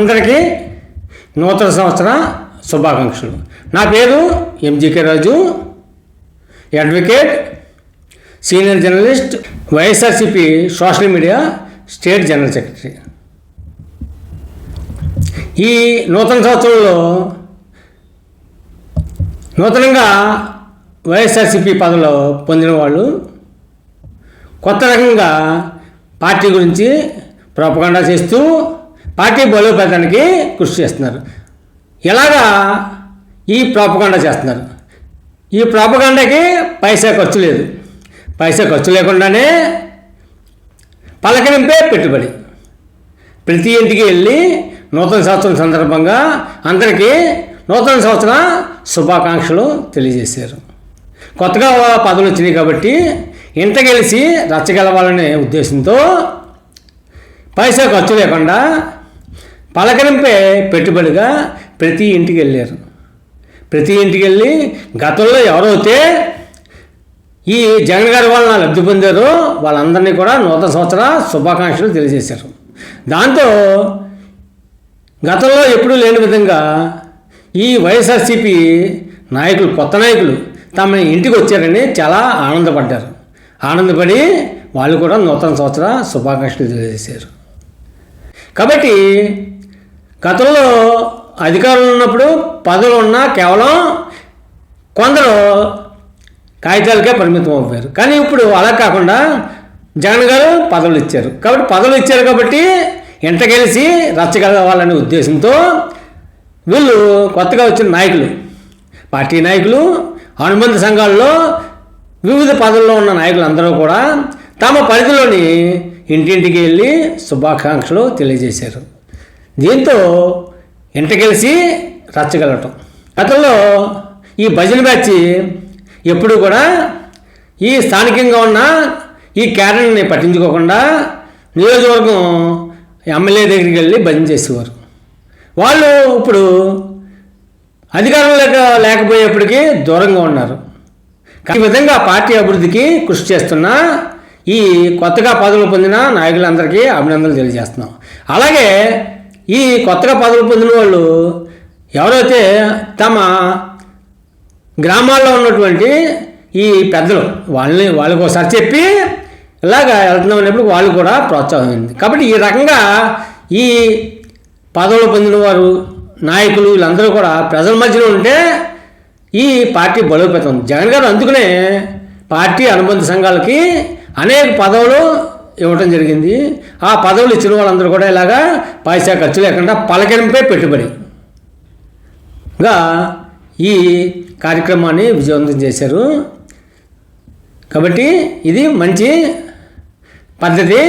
అందరికీ నూతన సంవత్సర శుభాకాంక్షలు. నా పేరు MGK Raju, advocate, senior journalist, YSRCP social media state general secretary. ఈ నూతన సంవత్సరంలో నూతనంగా వైఎస్ఆర్సీపీ పదవిలో పొందిన వాళ్ళు కొత్త రకంగా పార్టీ గురించి ప్రొపగండా చేస్తూ పార్టీ బలోపేతానికి కృషి చేస్తున్నారు. ఎలాగా ఈ ప్రొపగండా చేస్తున్నారు? ఈ ప్రొపగండాకి పైసా ఖర్చు లేదు. పైసా ఖర్చు లేకుండానే పలకరింపే పెట్టుబడి. ప్రతి ఇంటికి వెళ్ళి నూతన సంవత్సరం సందర్భంగా అందరికీ నూతన సంవత్సర శుభాకాంక్షలు తెలియజేశారు. కొత్తగా పదవులు వచ్చినాయి కాబట్టి ఇంట గెలిచి రచ్చగలవాలనే ఉద్దేశంతో పైసా ఖర్చు లేకుండా పలకరింపే పెట్టుబడిగా ప్రతి ఇంటికి వెళ్ళారు. ప్రతి ఇంటికి వెళ్ళి గతంలో ఎవరైతే ఈ జగన్ గారి వలన లబ్ధి పొందారో వాళ్ళందరినీ కూడా నూతన సంవత్సర శుభాకాంక్షలు తెలియజేశారు. దాంతో గతంలో ఎప్పుడూ లేని విధంగా ఈ వైఎస్ఆర్సీపీ నాయకులు, కొత్త నాయకులు తమ ఇంటికి వచ్చారని చాలా ఆనందపడ్డారు. ఆనందపడి వాళ్ళు కూడా నూతన సంవత్సర శుభాకాంక్షలు తెలియజేశారు. కాబట్టి గతంలో అధికారులు ఉన్నప్పుడు పదవులు ఉన్నా కేవలం కొందరు కాగితాలకే పరిమితం అయిపోయారు. కానీ ఇప్పుడు అలా కాకుండా జగన్ గారు పదవులు ఇచ్చారు. కాబట్టి పదవులు ఇచ్చారు కాబట్టి ఎంట గెలిచి రచ్చగలవాలనే ఉద్దేశంతో వీళ్ళు కొత్తగా వచ్చిన నాయకులు, పార్టీ నాయకులు, అనుబంధ సంఘాల్లో వివిధ పదవుల్లో ఉన్న నాయకులు అందరూ కూడా తమ పరిధిలోని ఇంటింటికి వెళ్ళి శుభాకాంక్షలు తెలియజేశారు. దీంతో ఇంట గెలిచి రచ్చగలటం. గతంలో ఈ భజన బ్యాచ్ ఎప్పుడు కూడా ఈ స్థానికంగా ఉన్న ఈ క్యాడర్ని పట్టించుకోకుండా నియోజకవర్గం ఎమ్మెల్యే దగ్గరికి వెళ్ళి భజన చేసేవారు. వాళ్ళు ఇప్పుడు అధికారం లేకపోయేప్పటికీ దూరంగా ఉన్నారు. ఈ విధంగా పార్టీ అభివృద్ధికి కృషి చేస్తున్న ఈ కొత్తగా పదవులు పొందిన నాయకులందరికీ అభినందనలు తెలియజేస్తున్నాం. అలాగే ఈ కొత్తగా పదవులు పొందిన వాళ్ళు ఎవరైతే తమ గ్రామాల్లో ఉన్నటువంటి ఈ పెద్దలు వాళ్ళకి ఒకసారి చెప్పి ఇలాగా వెళ్తున్నాం అనేప్పుడు వాళ్ళు కూడా ప్రోత్సాహమైంది. కాబట్టి ఈ రకంగా ఈ పదవులు పొందిన వారు, నాయకులు వీళ్ళందరూ కూడా ప్రజల మధ్యలో ఉంటే ఈ పార్టీ బలోపేతం. జగన్ గారు అందుకనే పార్టీ అనుబంధ సంఘాలకి అనేక పదవులు ఇవ్వటం జరిగింది. ఆ పదవులు ఇచ్చిన వాళ్ళందరూ కూడా ఇలాగా పైసా ఖర్చు లేకుండా పలకరింపే పెట్టుబడిగా ఈ కార్యక్రమాన్ని విజయవంతం చేశారు. కాబట్టి ఇది మంచి పద్ధతి.